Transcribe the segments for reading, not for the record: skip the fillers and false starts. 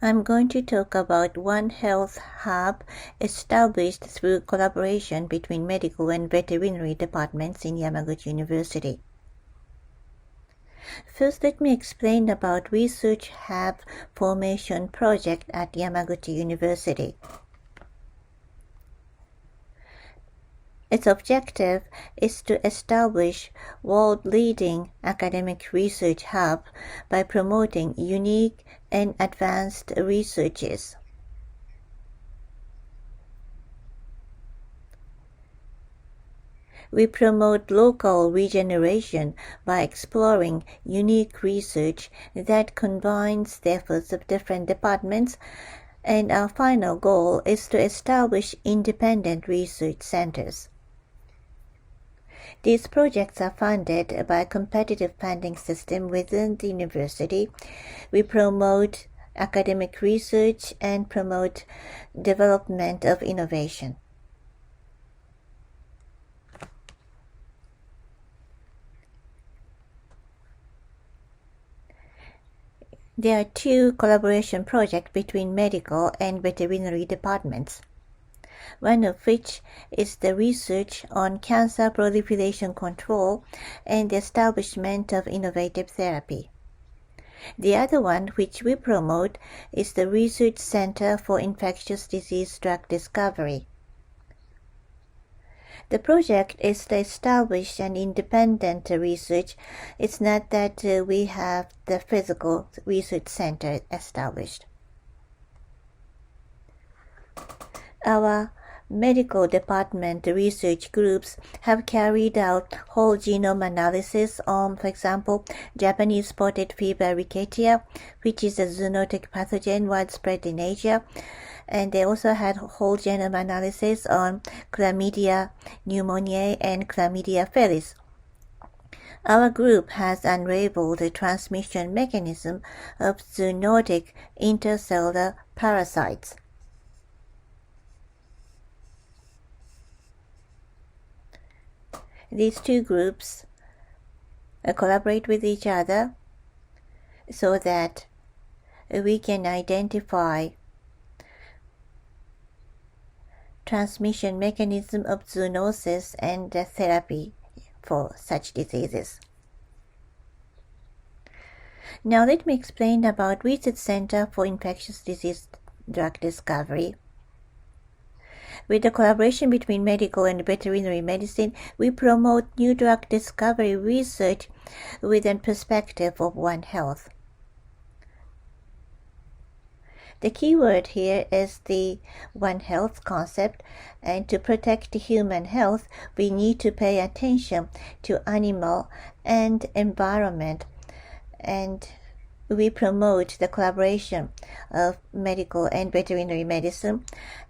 I'm going to talk about One Health Hub established through collaboration between medical and veterinary departments in Yamaguchi University. First, let me explain about Research Hub Formation Project at Yamaguchi University. Its objective is to establish world-leading academic research hub by promoting unique and advanced researches. We promote local regeneration by exploring unique research that combines the efforts of different departments, and our final goal is to establish independent research centers. These projects are funded by a competitive funding system within the university. We promote academic research and promote development of innovation. There are two collaboration projects between medical and veterinary departments, one of which is the research on cancer proliferation control and the establishment of innovative therapy. The other one, which we promote, is the Research Center for Infectious Disease Drug Discovery. The project is to establish an independent research. It's not that we have the physical research center established. Our medical department research groups have carried out whole genome analysis on, for example, Japanese spotted fever rickettsial, which is a zoonotic pathogen widespread in Asia. And they also had whole genome analysis on Chlamydia pneumoniae and Chlamydia felis. Our group has unraveled the transmission mechanism of zoonotic intercellular parasites. These two groups collaborate with each other so that we can identify transmission mechanism of zoonosis and the therapy for such diseases. Now let me explain about Research Center for Infectious Disease Drug Discovery. With the collaboration between medical and veterinary medicine, we promote new drug discovery research with a perspective of One Health. The key word here is the One Health concept, and to protect human health, we need to pay attention to animal and environment, and we promote the collaboration of medical and veterinary medicine,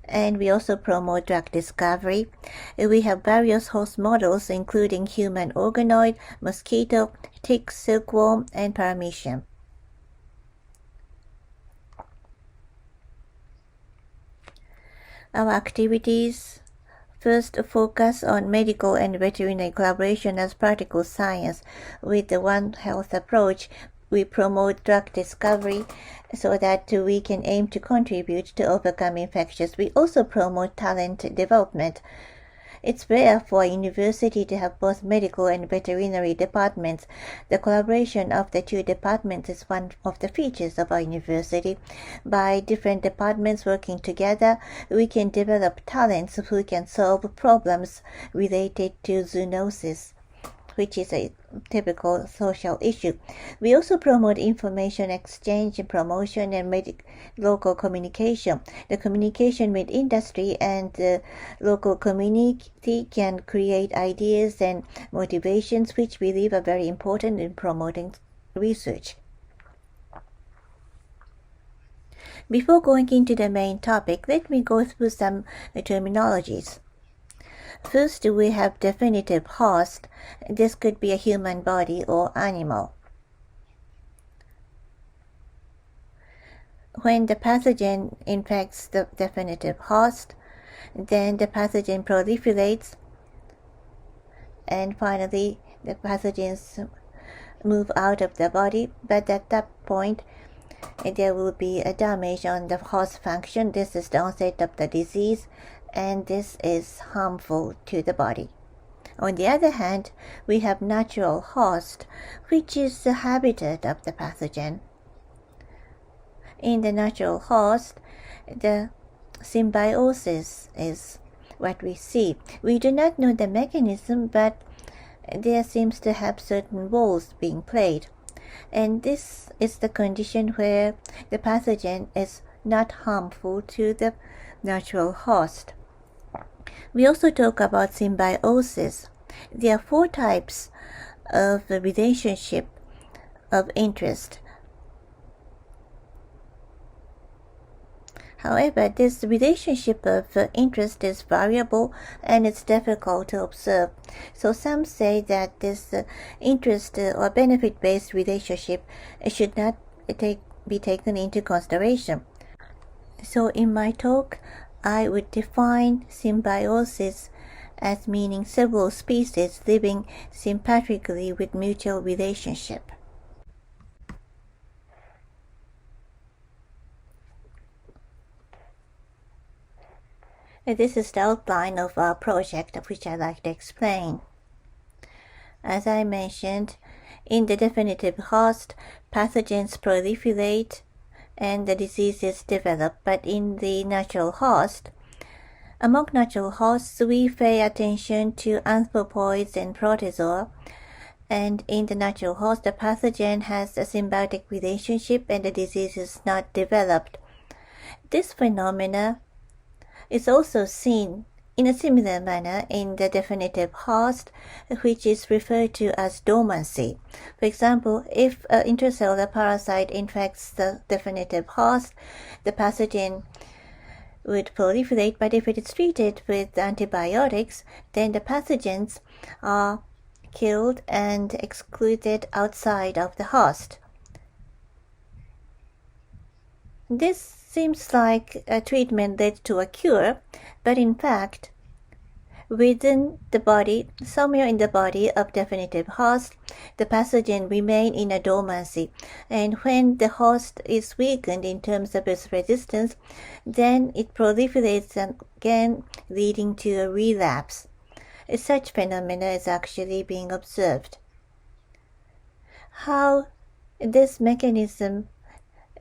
and we also promote drug discovery. We have various host models including human organoid, mosquito, tick, silkworm, and paramecium. Our activities first focus on medical and veterinary collaboration as practical science. With the One Health approach, we promote drug discovery so that we can aim to contribute to overcome infections. We also promote talent development. It's rare for a university to have both medical and veterinary departments. The collaboration of the two departments is one of the features of our university. By different departments working together, we can develop talents who can solve problems related to zoonosis, which is a typical social issue. We also promote information exchange, promotion, and local communication. The communication with industry and the local community can create ideas and motivations, which we believe are very important in promoting research. Before going into the main topic, let me go through some terminologies. First, we have definitive host. This could be a human body or animal. When the pathogen infects the definitive host, then the pathogen proliferates, and finally the pathogens move out of the body. But at that point, there will be a damage on the host function. This is the onset of the disease, and this is harmful to the body. On the other hand, we have natural host, which is the habitat of the pathogen. In the natural host, the symbiosis is what we see. We do not know the mechanism, but there seems to have certain roles being played. And this is the condition where the pathogen is not harmful to the natural host. We also talk about symbiosis. There are 4 types of relationship of interest. However, this relationship of interest is variable and it's difficult to observe. So some say that this interest or benefit-based relationship should not be taken into consideration. So in my talk, I would define symbiosis as meaning several species living sympatrically with mutual relationship. This is the outline of our project, which I'd like to explain. As I mentioned, in the definitive host, pathogens proliferate and the diseases develop. But in the natural host, among natural hosts, we pay attention to anthropoids and protozoa. And in the natural host, the pathogen has a symbiotic relationship and the disease is not developed. This phenomena is also seen in a similar manner in the definitive host, which is referred to as dormancy. For example, if an intracellular parasite infects the definitive host, the pathogen would proliferate, but if it is treated with antibiotics, then the pathogens are killed and excluded outside of the host. This seems like a treatment led to a cure, but in fact, within the body, somewhere in the body of definitive host, the pathogen remain in a dormancy. And when the host is weakened in terms of its resistance, then it proliferates again, leading to a relapse. Such phenomena is actually being observed. How this mechanism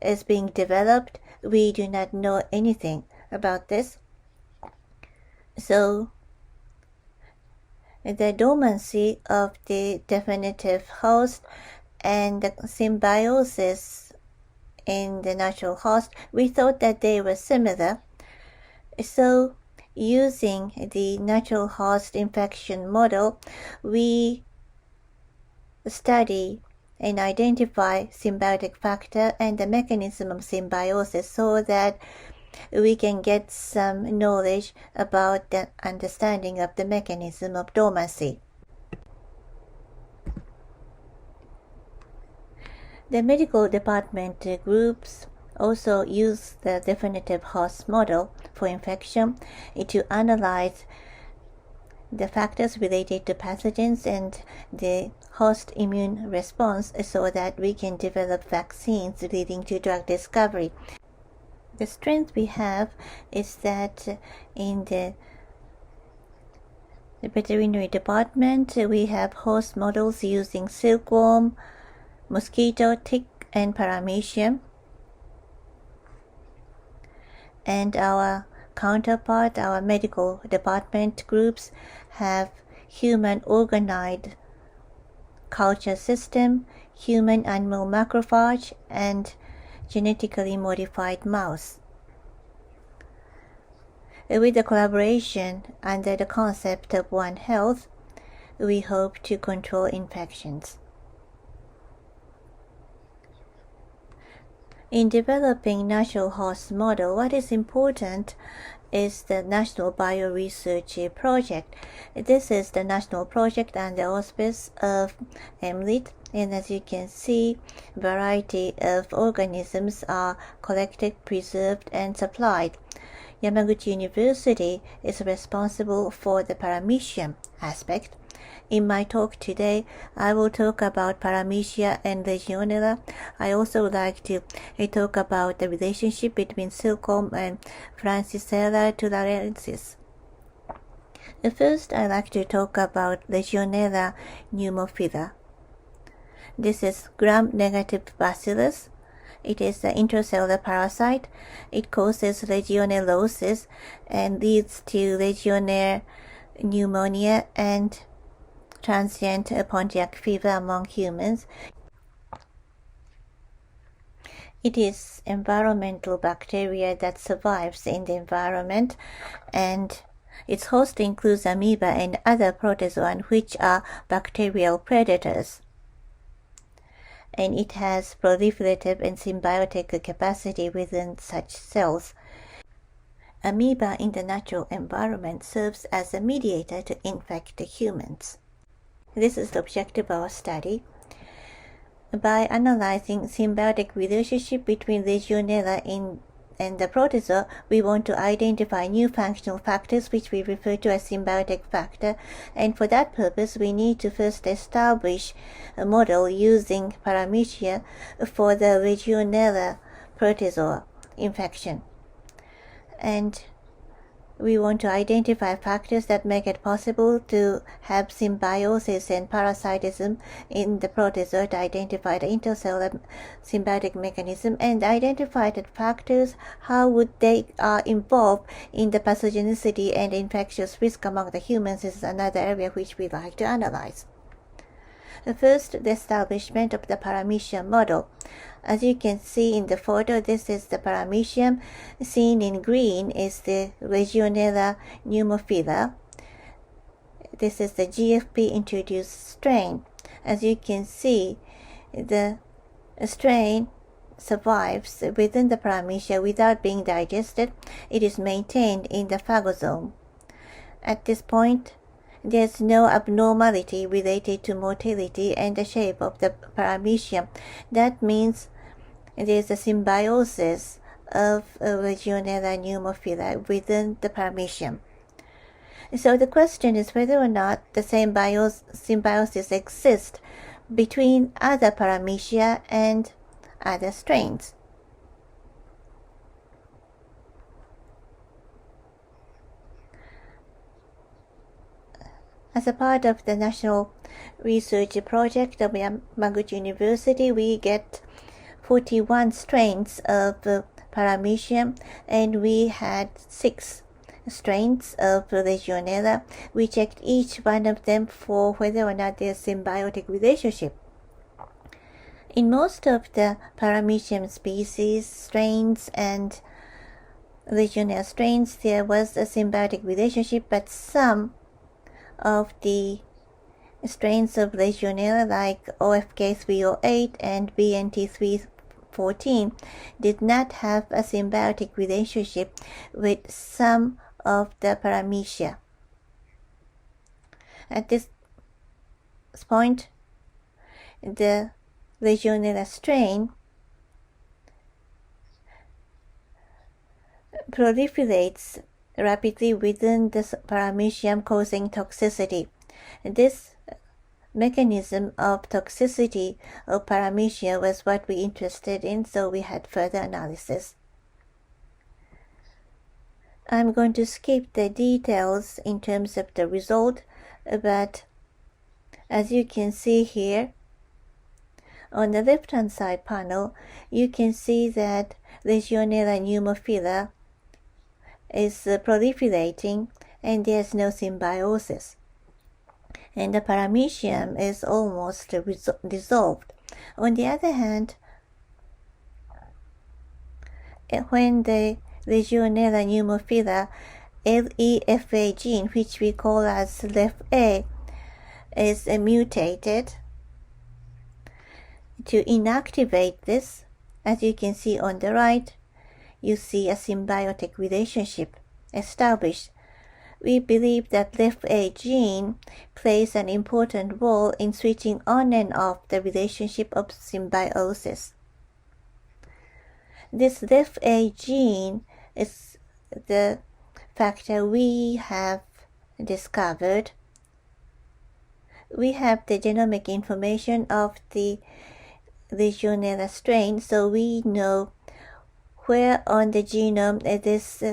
is being developed, we do not know anything about this. So, the dormancy of the definitive host and the symbiosis in the natural host, we thought that they were similar. So, using the natural host infection model, we study and identify symbiotic factor and the mechanism of symbiosis so that we can get some knowledge about the understanding of the mechanism of dormancy. The medical department groups also use the definitive host model for infection to analyze the factors related to pathogens and the host immune response so that we can develop vaccines leading to drug discovery. The strength we have is that in the veterinary department, we have host models using silkworm, mosquito, tick, and paramecium. And our counterpart, our medical department groups, have human organoid culture system, human animal macrophage, and genetically modified mouse. With the collaboration under the concept of One Health, we hope to control infections. In developing natural host model, what is important is the National Bioresearch Project. This is the national project under the auspice of MLIT, and as you can see, variety of organisms are collected, preserved, and supplied. Yamaguchi University is responsible for the paramecium aspect, In my talk today, I will talk about Paramecia and Legionella. I also would like to talk about the relationship between silkworm and Francisella tularensis. First, I'd like to talk about Legionella pneumophila. This is gram-negative bacillus. It is an intracellular parasite. It causes legionellosis and leads to Legionnaire pneumonia and transient Pontiac fever among humans. It is environmental bacteria that survives in the environment, and its host includes amoeba and other protozoan, which are bacterial predators. And it has proliferative and symbiotic capacity within such cells. Amoeba in the natural environment serves as a mediator to infect the humans. This is the objective of our study. By analyzing symbiotic relationship between Legionella and the protozoa, we want to identify new functional factors which we refer to as symbiotic factor, and for that purpose we need to first establish a model using Paramecia for the Legionella protozoa infection. And we want to identify factors that make it possible to have symbiosis and parasitism in the protozoa to identify the intercellular symbiotic mechanism and identify the factors, how would they are involved in the pathogenicity and infectious risk among the humans. This is another area which we like to analyze. First, the establishment of the Paramecium model. As you can see in the photo, this is the Paramecium. Seen in green is the Legionella pneumophila. This is the GFP-introduced strain. As you can see, the strain survives within the Paramecia without being digested. It is maintained in the phagosome. At this point, there is no abnormality related to motility and the shape of the Paramecium. That means there is a symbiosis of Legionella pneumophila within the Paramecium. So the question is whether or not the same symbiosis exists between other Paramecia and other strains. As a part of the National Research Project of Yamaguchi University, we get 41 strains of Paramecium, and we had 6 strains of Legionella. We checked each one of them for whether or not there's symbiotic relationship. In most of the Paramecium species, strains, and Legionella strains, there was a symbiotic relationship, but some of the strains of Legionella like OFK308 and BNT314 did not have a symbiotic relationship with some of the Paramecia. At this point, the Legionella strain proliferates rapidly within the Paramecium, causing toxicity. This mechanism of toxicity of Paramecia was what we interested in, so we had further analysis. I'm going to skip the details in terms of the result, but as you can see here, on the left-hand side panel, you can see that Legionella pneumophila is proliferating and there's no symbiosis, and the Paramecium is almost dissolved. On the other hand, when the Legionella pneumophila LEFA gene, which we call as LEFA, is mutated to inactivate this, as you can see on the right, you see a symbiotic relationship established. We believe that LEFA gene plays an important role in switching on and off the relationship of symbiosis. This LEFA gene is the factor we have discovered we have the genomic information of the Legionella strain, so we know where on the genome this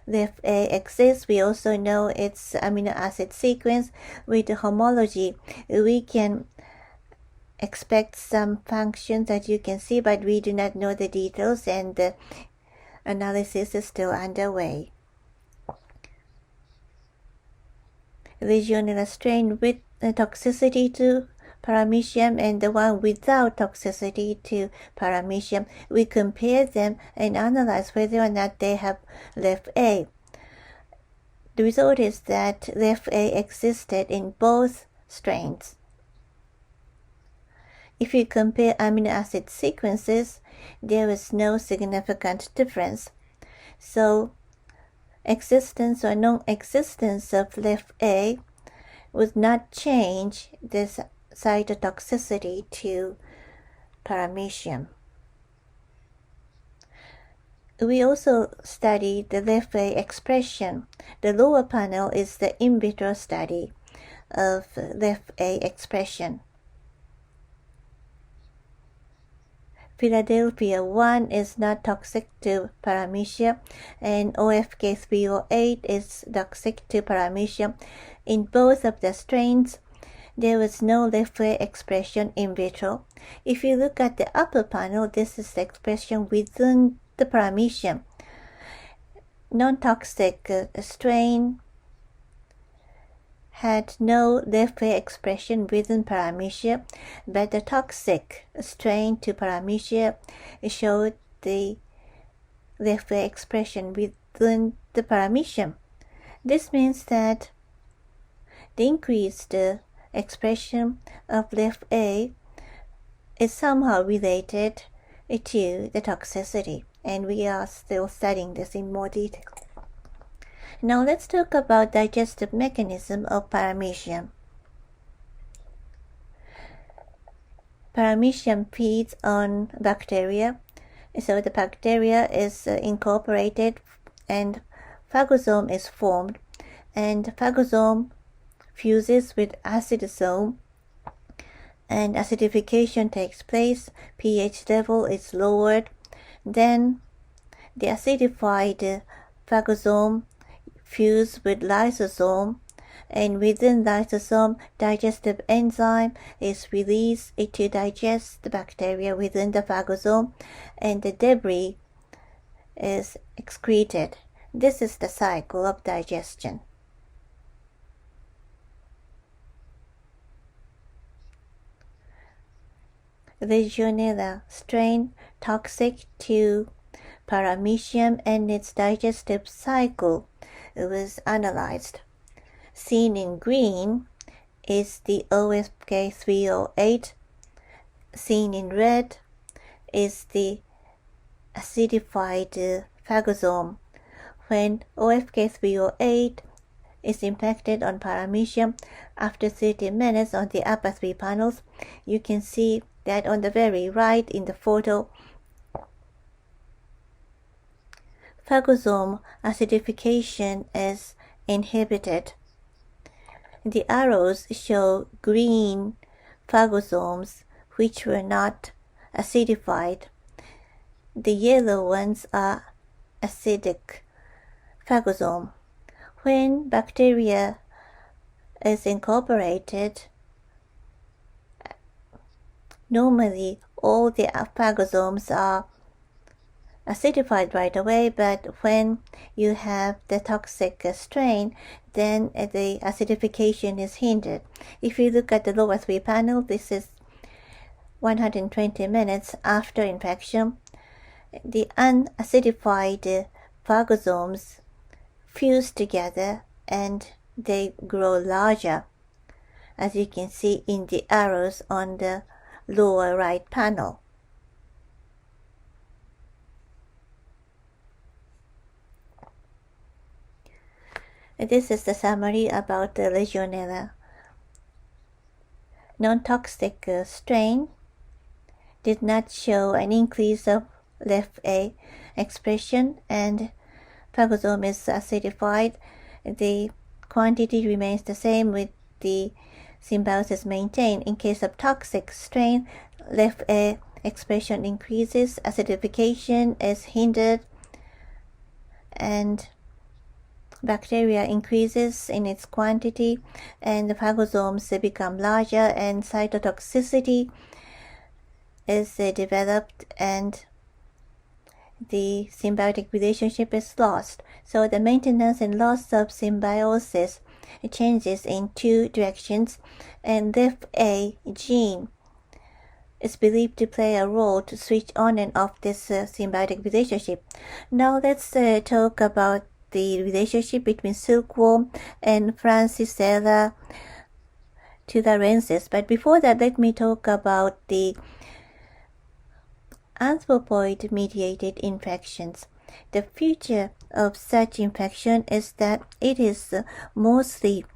LEF-A exists. We also know its amino acid sequence. With the homology, we can expect some functions that you can see, but we do not know the details, and the analysis is still underway. Legionella strain with toxicity to paramecium and the one without toxicity to paramecium, we compare them and analyze whether or not they have LEF-A. The result is that LEF-A existed in both strains. If you compare amino acid sequences, there is no significant difference. So, existence or non-existence of LEF-A would not change this cytotoxicity to paramecium. We also studied the LEF-A expression. The lower panel is the in vitro study of LEF-A expression. Philadelphia 1 is not toxic to paramecium, and OFK308 is toxic to paramecium. In both of the strains, there was no LEF-A expression in vitro. If you look at the upper panel, this is the expression within the paramecium. Non-toxic strain had no LEF-A expression within paramecium, but the toxic strain to paramecium showed the LEF-A expression within the paramecium. This means that the increased expression of LEF-A is somehow related to the toxicity, and we are still studying this in more detail. Now let's talk about digestive mechanism of paramecium. Paramecium feeds on bacteria, so the bacteria is incorporated and phagosome is formed, and phagosome fuses with acidosome and acidification takes place. pH level is lowered. Then the acidified phagosome fuse with lysosome, and within lysosome, digestive enzyme is released to digest the bacteria within the phagosome, and the debris is excreted. This is the cycle of digestion. Legionella strain toxic to paramecium and its digestive cycle was analyzed. Seen in green is the OFK308. Seen in red is the acidified phagosome. When OFK308 is impacted on paramecium, after 30 minutes on the upper three panels, you can see that on the very right in the photo, phagosome acidification is inhibited. The arrows show green phagosomes which were not acidified. The yellow ones are acidic phagosome. When bacteria is incorporated, normally all the phagosomes are acidified right away, but when you have the toxic strain, then the acidification is hindered. If you look at the lower three panel, this is 120 minutes after infection. The unacidified phagosomes fuse together and they grow larger, as you can see in the arrows on the lower right panel. This is the summary about the Legionella. Non-toxic strain did not show an increase of LEF-A expression, and phagosome is acidified. The quantity remains the same with the symbiosis maintained. In case of toxic strain, LEF-A expression increases, acidification is hindered, and bacteria increases in its quantity, and the phagosomes become larger, and cytotoxicity is developed, and the symbiotic relationship is lost. So the maintenance and loss of symbiosis changes in two directions, and LEF-A gene is believed to play a role to switch on and off this symbiotic relationship. Now let's talk about the relationship between silkworm and Francisella tularensis. But before that, let me talk about the anthropoid-mediated infections. The feature of such infection is that it is mostly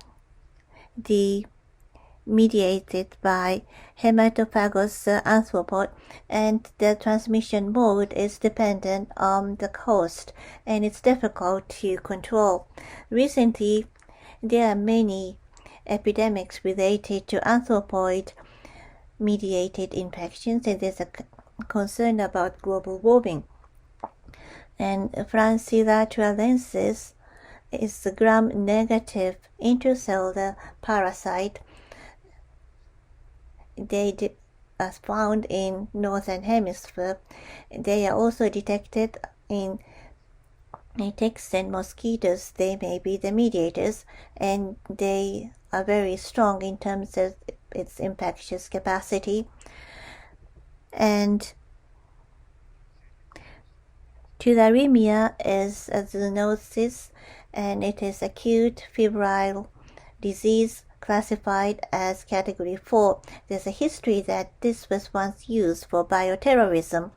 mediated by hematophagous arthropod, and the transmission mode is dependent on the host, and it's difficult to control. Recently, there are many epidemics related to anthropoid-mediated infections, and there's a concern about global warming. And Francisella tularensis is a gram-negative intracellular parasite. They are found in northern hemisphere. They are also detected in ticks and mosquitoes. They may be the mediators, and they are very strong in terms of its infectious capacity. And tularemia is a zoonosis, and it is acute febrile disease classified as category 4. There's a history that this was once used for bioterrorism.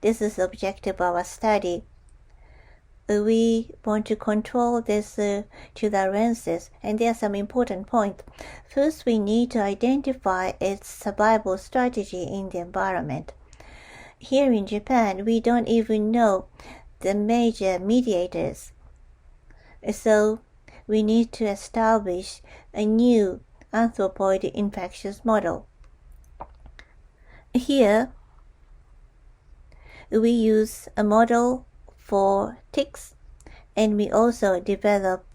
This is the objective of our study. We want to control this tularensis, and there are some important points. First, we need to identify its survival strategy in the environment. Here in Japan, we don't even know the major mediators. So we need to establish a new anthropoid infectious model. Here, we use a model for ticks, and we also develop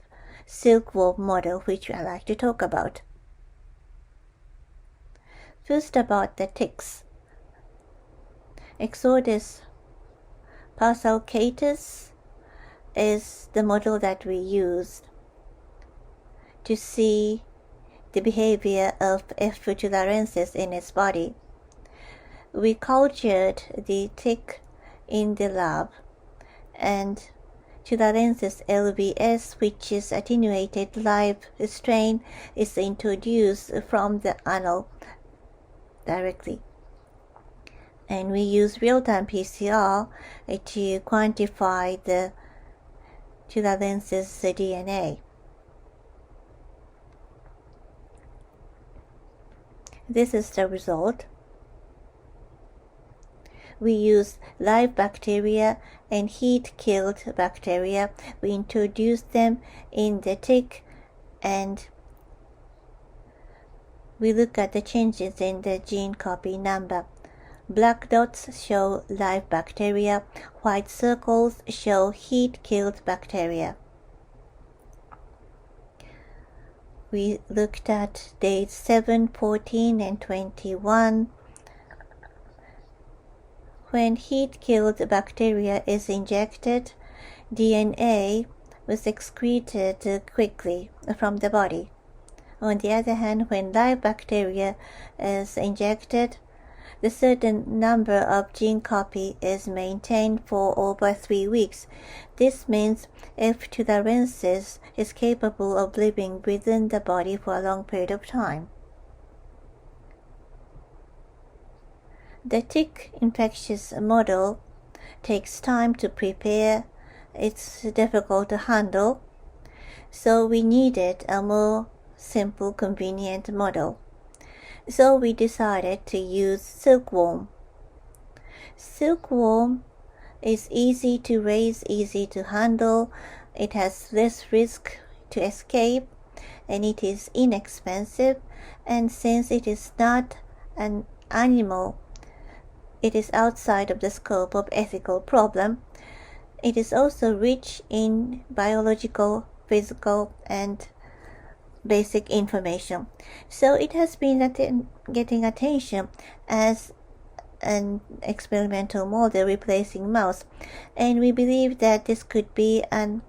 silkworm model, which I like to talk about. First, about the ticks. Exodus pausalcatus is the model that we used to see the behavior of F. tularensis in its body. We cultured the tick in the lab, and tularensis LBS, which is attenuated live strain, is introduced from the anal directly. And we use real-time PCR to quantify the tularensis DNA. This is the result. We use live bacteria and heat-killed bacteria. We introduce them in the tick, and we look at the changes in the gene copy number. Black dots show live bacteria, white circles show heat-killed bacteria. We looked at days 7, 14, and 21. When heat-killed bacteria is injected, DNA was excreted quickly from the body. On the other hand, when live bacteria is injected, the certain number of gene copy is maintained for over 3 weeks. This means F. tularensis is capable of living within the body for a long period of time. The tick infectious model takes time to prepare. It's difficult to handle, so we needed a more simple, convenient model. So we decided to use silkworm. Silkworm is easy to raise, easy to handle. It has less risk to escape, and it is inexpensive, and since it is not an animal, it is outside of the scope of ethical problem. It is also rich in biological, physical, and basic information. So it has been getting attention as an experimental model replacing mouse, and we believe that this could be an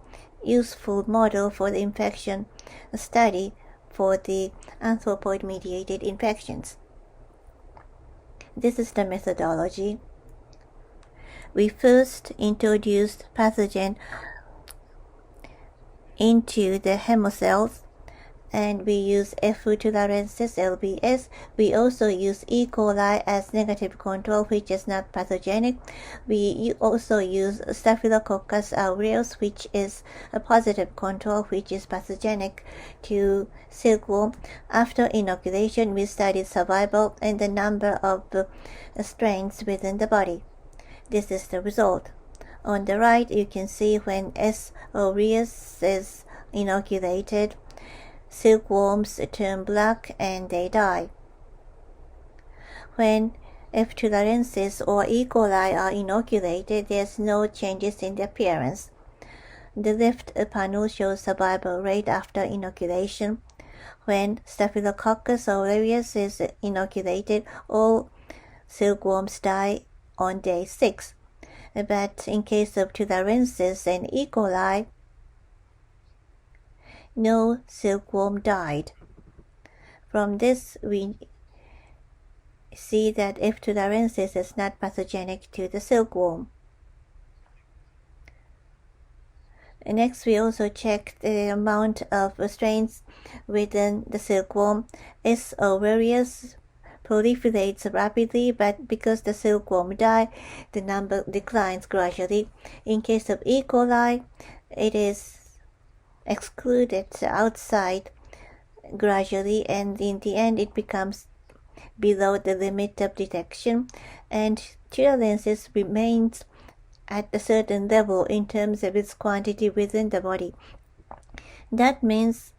useful model for the infection study for the anthropoid-mediated infections. This is the methodology. We first introduced pathogen into the hemocells, and we use F. tularensis LBS. We also use E. coli as negative control, which is not pathogenic. We also use Staphylococcus aureus, which is a positive control, which is pathogenic to silkworm. After inoculation, we studied survival and the number of strains within the body. This is the result. On the right, you can see when S. aureus is inoculated, silkworms turn black and they die. When F. tularensis or E. coli are inoculated, there's no changes in the appearance. The left panel shows survival rate after inoculation. When Staphylococcus aureus is inoculated, all silkworms die on day 6. But in case of tularensis and E. coli, no silkworm died. From this, we see that F. tularensis is not pathogenic to the silkworm. Next, we also checked the amount of strains within the silkworm. S. aureus proliferates rapidly, but because the silkworm die, the number declines gradually. In case of E. coli, it is excluded outside gradually, and in the end it becomes below the limit of detection, and tularensis remains at a certain level in terms of its quantity within the body. That means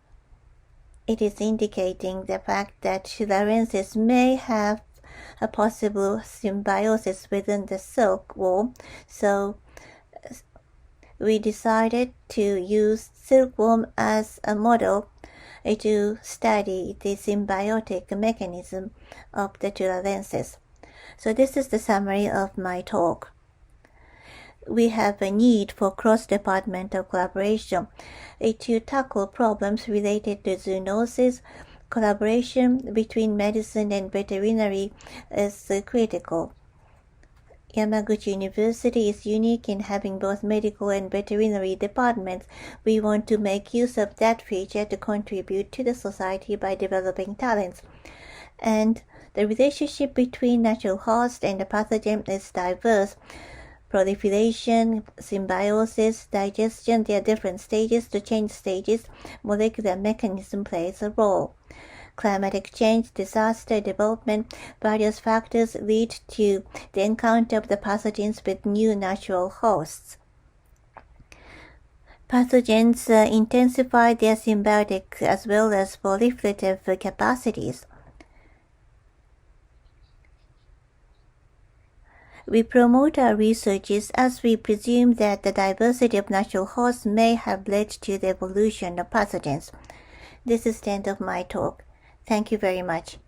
it is indicating the fact that tularensis may have a possible symbiosis within the silkworm, so we decided to use silkworm as a model to study the symbiotic mechanism of the tularensis. So this is the summary of my talk. We have a need for cross-departmental collaboration to tackle problems related to zoonosis. Collaboration between medicine and veterinary is critical. Yamaguchi University is unique in having both medical and veterinary departments. We want to make use of that feature to contribute to the society by developing talents. And the relationship between natural host and the pathogen is diverse. Proliferation, symbiosis, digestion, there are different stages. To change stages, molecular mechanism plays a role. Climatic change, disaster, development, various factors lead to the encounter of the pathogens with new natural hosts. Pathogens intensify their symbiotic as well as proliferative capacities. We promote our researches as we presume that the diversity of natural hosts may have led to the evolution of pathogens. This is the end of my talk. Thank you very much.